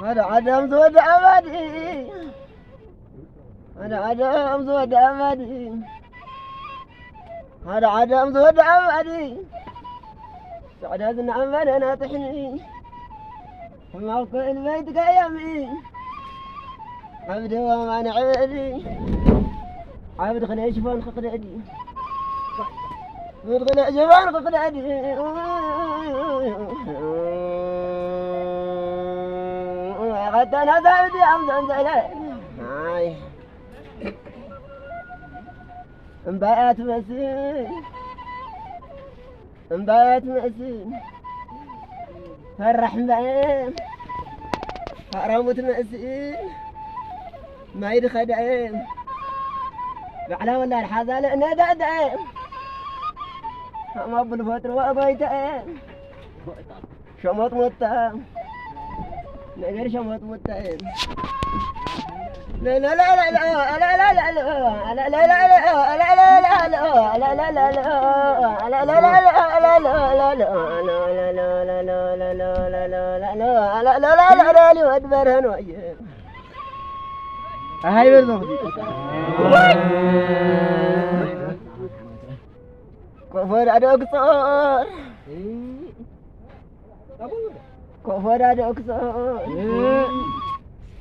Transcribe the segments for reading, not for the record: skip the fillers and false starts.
هذا عدم زود أمدي هذا عدم زود أمدي هذا عدم زود أمدي سعدات نعمل أنا تحني وما في البيت قيمي عبد وما نعبدي عبد خلي شفان خقدي خلي شفان خقدي حتى أنا سعودي عم زنزلة انبات مسين انبات مسين فرح بعين هرمت مسين ما يدخل عين بعلا ولا الحزال انا دعين ما بالفتر وابيت عين شمط متام نقدر شمط متام لا لا لا لا لا لا لا لا لا لا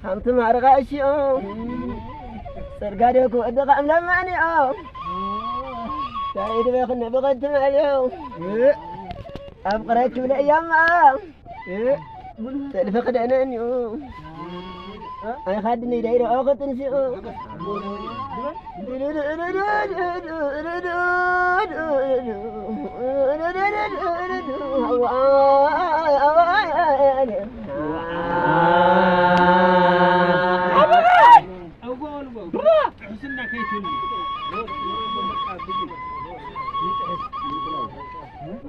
حمت معرغاشي سرقادك ودقع ملمعني سعيد بيخن بغد معيوم أبقريت بالأيام تلفقد أنا يوم أنا خدني داير أخت نسيو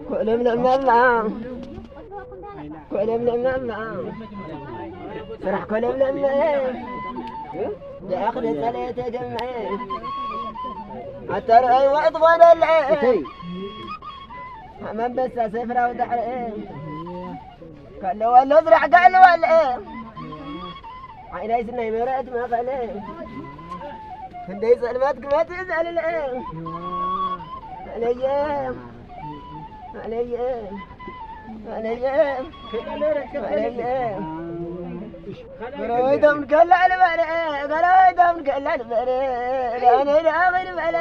كلهم لما كلهم لما فرح كلهم لما لآخر ثلاثة جمعين حتى رأي وأطفال العين حمام بس سفرة ودحرين قال له ولا ازرع قال له ولا عيني سنة مرأت ما خلين هندي سلماتك ما تزعل العين عليام عليام عليام عليام قرايدة من كلا البلد قرايدة من كلا البلد أنا آخر بلد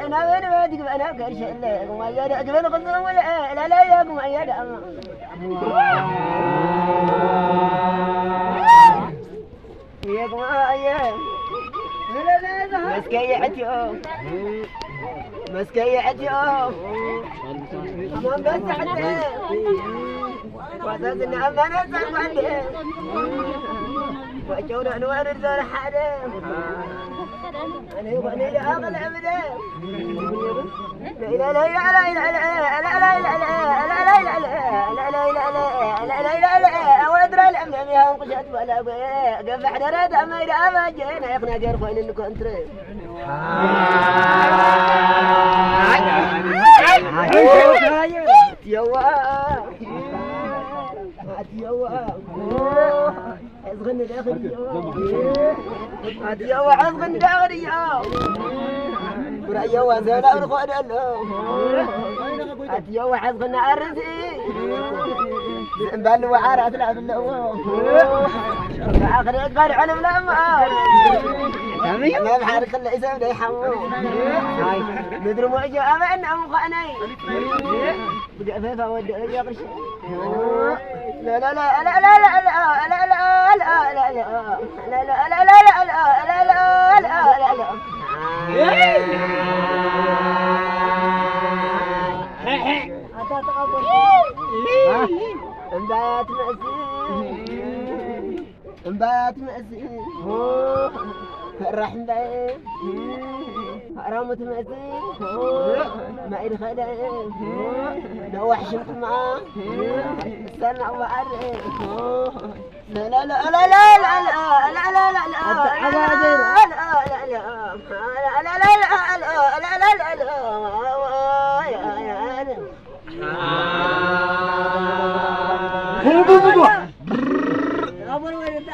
أنا وين بادك أنا كرش الله وما يدك من قصر ولا لا لا ياك ما يدك ياك ما ياك مسكيعتي مسكيعتي أمام بس حتى وأساس إن أمانة صعب عليه وأشور أنوار الزور حاله أنا يغني لأغل أبدا لا لا لا لا لا لا لا لا لا لا لا لا وادرى الأمام يا قشات ولا قفح دراد أما إذا أما جينا يقنا جرفين الكونتري يوا يوا أزغن داخلي يوا أزغن داخلي برا يوا زلا ونخوض له يوا أزغن أرزي بل وعارة لا بالله آخر يقال علم لما ما بحارك اللي يسوي لي حمو ندري ما جاء أمن أم خاني بدي أفهم ودي يا قرش لا لا لا لا لا لا لا لا لا لا لا لا لا لا لا لا انبات مأسين انبات مأسين فرح بعين حرامة مأسين ما يدخل نوح شمت معاه استنى وعرف لا لا لا لا لا لا لا لا لا لا لا لا لا أول ولد